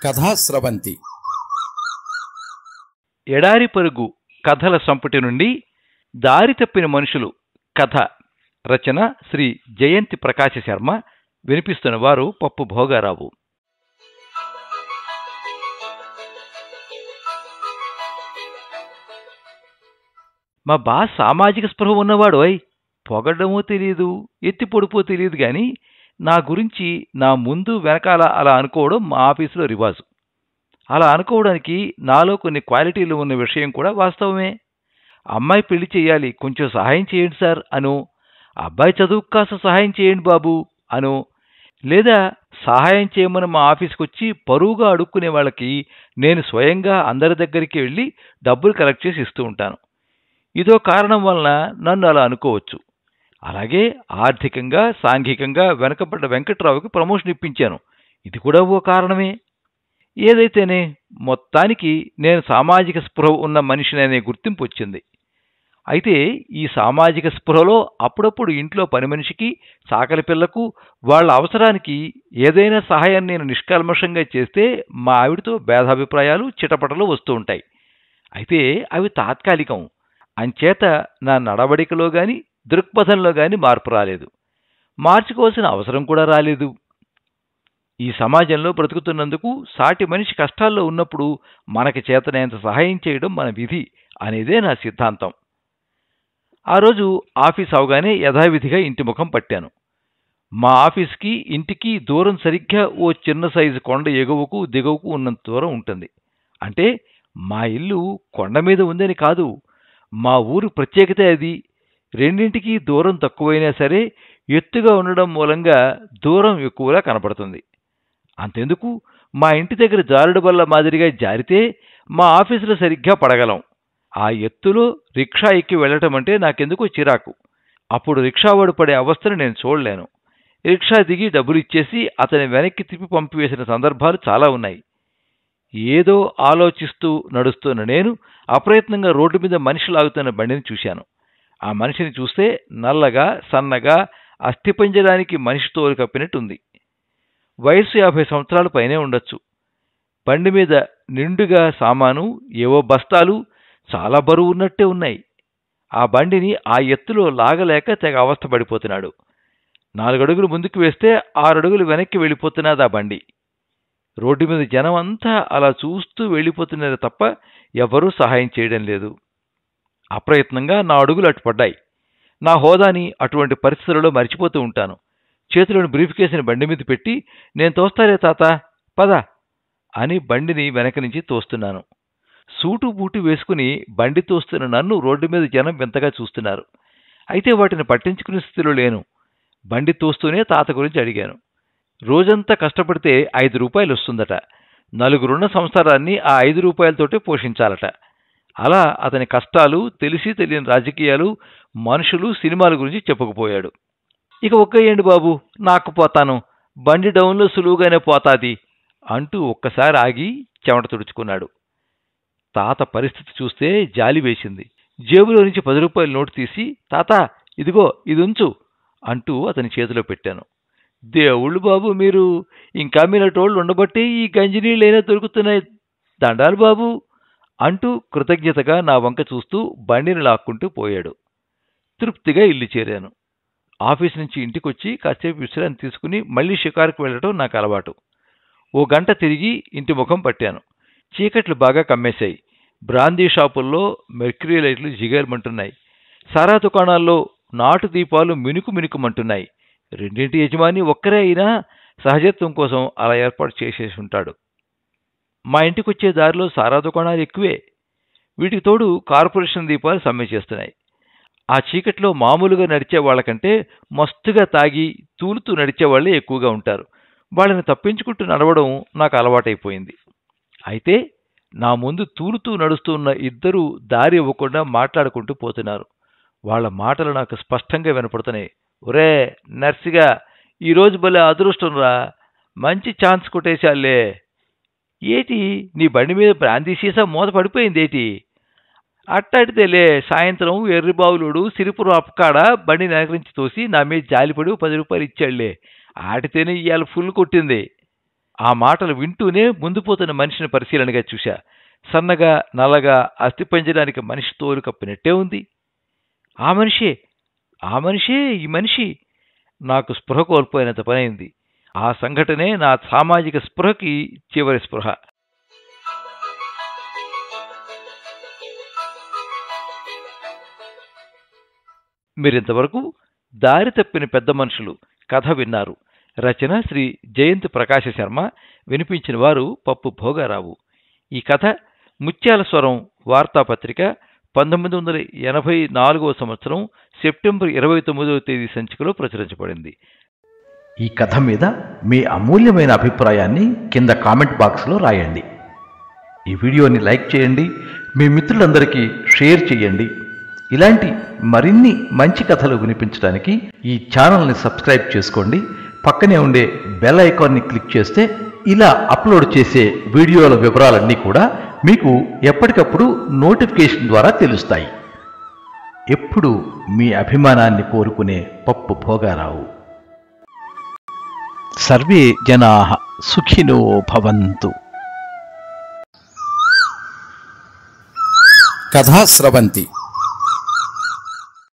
కథాస్రవంతి ఎడారి పరుగు కథల సంపుటి నుండి దారి తప్పిన మనుషులు కథ రచన శ్రీ జయంతి ప్రకాశ శర్మ. వినిపిస్తున్న వారు పప్పు భోగారావు. మా బాస్ సామాజిక స్పృహ ఉన్నవాడు. పొగడమో తెలియదు, ఎత్తి పొడుపో తెలియదు, గాని నా గురించి నా ముందు వెనకాల అలా అనుకోవడం మా ఆఫీసులో రివాజు. అలా అనుకోవడానికి నాలో కొన్ని క్వాలిటీలు ఉన్న విషయం కూడా వాస్తవమే. అమ్మాయి పెళ్లి చేయాలి, కొంచెం సహాయం చేయండి సార్ అను, అబ్బాయి చదువుకు కాస్త సహాయం చేయండి బాబు అను, లేదా సహాయం చేయమని మా ఆఫీస్కి వచ్చి పరువుగా అడుక్కునే వాళ్ళకి నేను స్వయంగా అందరి దగ్గరికి వెళ్ళి డబ్బులు కలెక్ట్ చేసి ఇస్తూ ఉంటాను. ఇదో కారణం వలన నన్ను అలా అనుకోవచ్చు. అలాగే ఆర్థికంగా సాంఘికంగా వెనకబడ్డ వెంకట్రావుకి ప్రమోషన్ ఇప్పించాను. ఇది కూడా ఓ కారణమే. ఏదైతేనే మొత్తానికి నేను సామాజిక స్పృహ ఉన్న మనిషిననే గుర్తింపు వచ్చింది. అయితే ఈ సామాజిక స్పృహలో అప్పుడప్పుడు ఇంట్లో పని మనిషికి, చాకలి పిల్లకు, వాళ్ల అవసరానికి ఏదైనా సహాయం నేను నిష్కల్మషంగా చేస్తే మా ఆవిడతో భేదాభిప్రాయాలు చిటపటలు వస్తూ ఉంటాయి. అయితే అవి తాత్కాలికం. అంచేత నా నడవడికలో గాని దృక్పథంలో గాని మార్పు రాలేదు. మార్చుకోవాల్సిన అవసరం కూడా రాలేదు. ఈ సమాజంలో బ్రతుకుతున్నందుకు సాటి మనిషి కష్టాల్లో ఉన్నప్పుడు మనకి చేతనైనంత సహాయం చేయడం మన విధి అనేదే నా సిద్ధాంతం. ఆ రోజు ఆఫీస్ అవగానే యథావిధిగా ఇంటి ముఖం పట్టాను. మా ఆఫీస్కి ఇంటికి దూరం సరిగ్గా ఓ చిన్న సైజు కొండ ఎగువకు దిగువకు ఉన్నంత దూరం ఉంటుంది. అంటే మా ఇల్లు కొండ మీద ఉందని కాదు, మా ఊరు ప్రత్యేకత అది. రెండింటికి దూరం తక్కువైనా సరే ఎత్తుగా ఉండడం మూలంగా దూరం ఎక్కువలా కనపడుతుంది. అంతెందుకు, మా ఇంటి దగ్గర జారుడు బల్ల మాదిరిగా జారితే మా ఆఫీసులో సరిగ్గా పడగలం. ఆ ఎత్తులో రిక్షా ఎక్కి వెళ్లటం అంటే నాకెందుకో చిరాకు. అప్పుడు రిక్షావాడు పడే అవస్థను నేను చూడలేను. రిక్షా దిగి డబ్బులు ఇచ్చేసి అతని వెనక్కి తిప్పి పంపివేసిన సందర్భాలు చాలా ఉన్నాయి. ఏదో ఆలోచిస్తూ నడుస్తున్న నేను అప్రయత్నంగా రోడ్డు మీద మనిషి లాగుతున్న బండిని చూశాను. ఆ మనిషిని చూస్తే నల్లగా సన్నగా అస్థిపంజరానికి మనిషి తోలు కప్పినట్టుంది. వయస్సు 50 సంవత్సరాల పైనే ఉండొచ్చు. బండి మీద నిండుగా సామాను, ఏవో బస్తాలు చాలా బరువు ఉన్నట్టే ఉన్నాయి. ఆ బండిని ఆ ఎత్తులో లాగలేక తెగ అవస్థ పడిపోతున్నాడు. 4 అడుగులు ముందుకు వేస్తే 6 అడుగులు వెనక్కి వెళ్ళిపోతున్నది ఆ బండి. రోడ్డు మీద జనం అంతా అలా చూస్తూ వెళ్ళిపోతున్నారు తప్ప ఎవరూ సహాయం చేయడం లేదు. అప్రయత్నంగా నా అడుగులు అటుపడ్డాయి. నా హోదాని అటువంటి పరిస్థితులలో మర్చిపోతూ ఉంటాను. చేతిలోని బ్రీఫ్ కేసుని బండి మీద పెట్టి, నేను తోస్తాలే తాత పద అని బండిని వెనక నుంచి తోస్తున్నాను. సూటు బూటు వేసుకుని బండి తోస్తున్న నన్ను రోడ్డు మీద జనం వింతగా చూస్తున్నారు. అయితే వాటిని పట్టించుకునే స్థితిలో లేను. బండి తోస్తూనే తాత గురించి అడిగాను. రోజంతా కష్టపడితే 5 రూపాయలు వస్తుందట. నలుగురున్న సంసారాన్ని ఆ 5 రూపాయలతోటే పోషించాలట. అలా అతని కష్టాలు, తెలిసి తెలియని రాజకీయాలు, మనుషులు, సినిమాల గురించి చెప్పుకుపోయాడు. ఇక ఒక్కయ్యండి బాబు, నాకు పోతాను, బండి డౌన్లో సులువుగానే పోతాది అంటూ ఒక్కసారి ఆగి చెమట తుడుచుకున్నాడు. తాత పరిస్థితి చూస్తే జాలి వేసింది. జేబులో నుంచి 10 రూపాయల నోటు తీసి, తాత ఇదిగో ఇది ఉంచు అంటూ అతని చేతిలో పెట్టాను. దేవుళ్ళు బాబు మీరు, ఇంకా మీరటోళ్ళు ఉండబట్టి ఈ గంజినీళ్ళైనా దొరుకుతున్నాయి, దండాలు బాబు అంటూ కృతజ్ఞతగా నా వంక చూస్తూ బండిని లాక్కుంటూ పోయాడు. తృప్తిగా ఇల్లు చేరాను. ఆఫీస్ నుంచి ఇంటికొచ్చి కాసేపు విశ్రాంతి తీసుకుని మళ్లీ షికారుకు వెళ్లటం నాకు అలవాటు. ఓ గంట తిరిగి ఇంటి ముఖం పట్టాను. చీకట్లు బాగా కమ్మేశాయి. బ్రాందీ షాపుల్లో మెర్క్యూరీ లైట్లు జిగేర్మంటున్నాయి. సారా దుకాణాల్లో నాటు దీపాలు మినుకు మినుకుమంటున్నాయి. రెండింటి యజమాని ఒక్కరే అయినా సహజత్వం కోసం అలా ఏర్పాటు చేసేసి ఉంటాడు. మా ఇంటికొచ్చే దారిలో సారా దుకాణాలు ఎక్కువే. వీటికి తోడు కార్పొరేషన్ దీపాలు సమ్మె చేస్తున్నాయి. ఆ చీకట్లో మామూలుగా నడిచే వాళ్లకంటే మస్తుగా తాగి తూలుతూ నడిచేవాళ్లే ఎక్కువగా ఉంటారు. వాళ్ళని తప్పించుకుంటూ నడవడం నాకు అలవాటైపోయింది. అయితే నా ముందు తూలుతూ నడుస్తున్న ఇద్దరూ దారి ఇవ్వకుండా మాట్లాడుకుంటూ పోతున్నారు. వాళ్ల మాటలు నాకు స్పష్టంగా వినపడుతున్నాయి. ఒరే నర్సిగా, ఈరోజు భలే అదృష్టం రా, మంచి ఛాన్స్ కొట్టేశాలే. ఏటి నీ బండి మీద బ్రాందీ సీసా మూత పడిపోయిందేటి? అట్టాడితేలే, సాయంత్రం ఎర్రిబావులుడు సిరిపురం అప్పకాడ బండి నగరించి తోసి నా మీద జాలిపడి 10 రూపాయలు ఇచ్చాళ్లే, ఆటితేనే ఇవాళ ఫుల్ కొట్టింది ఆ మాటలు వింటూనే ముందు పోతున్న మనిషిని పరిశీలనగా చూశా. సన్నగా నల్లగా అస్థిపంజరానికి మనిషి తోలు కప్పినట్టే ఉంది. ఆ మనిషే ఈ మనిషి. నాకు స్పృహ కోల్పోయినంత పనైంది. ఆ సంఘటనే నా సామాజిక స్పృహకి చివరి స్పృహ. మీరింతవరకు దారి తప్పిన పెద్ద మనుషులు కథ విన్నారు. రచన శ్రీ జయంత్ ప్రకాశ శర్మ. వినిపించిన వారు పప్పు భోగారావు. ఈ కథ ముత్యాల స్వరం వార్తాపత్రిక 1984 సంవత్సరం సెప్టెంబర్ 29వ తేదీ సంచికలో ప్రచురించబడింది. ఈ కథ మీద మీ అమూల్యమైన అభిప్రాయాన్ని కింద కామెంట్ బాక్స్లో రాయండి. ఈ వీడియోని లైక్ చేయండి, మీ మిత్రులందరికీ షేర్ చేయండి. ఇలాంటి మరిన్ని మంచి కథలు వినిపించడానికి ఈ ఛానల్ని సబ్స్క్రైబ్ చేసుకోండి. పక్కనే ఉండే బెల్ ఐకాన్ని క్లిక్ చేస్తే ఇలా అప్లోడ్ చేసే వీడియోల వివరాలన్నీ కూడా మీకు ఎప్పటికప్పుడు నోటిఫికేషన్ ద్వారా తెలుస్తాయి. ఎప్పుడు మీ అభిమానాన్ని కోరుకునే పప్పు భోగారావు. సర్వే జనాః సుఖినో భవంతు. కథా స్రవంతి.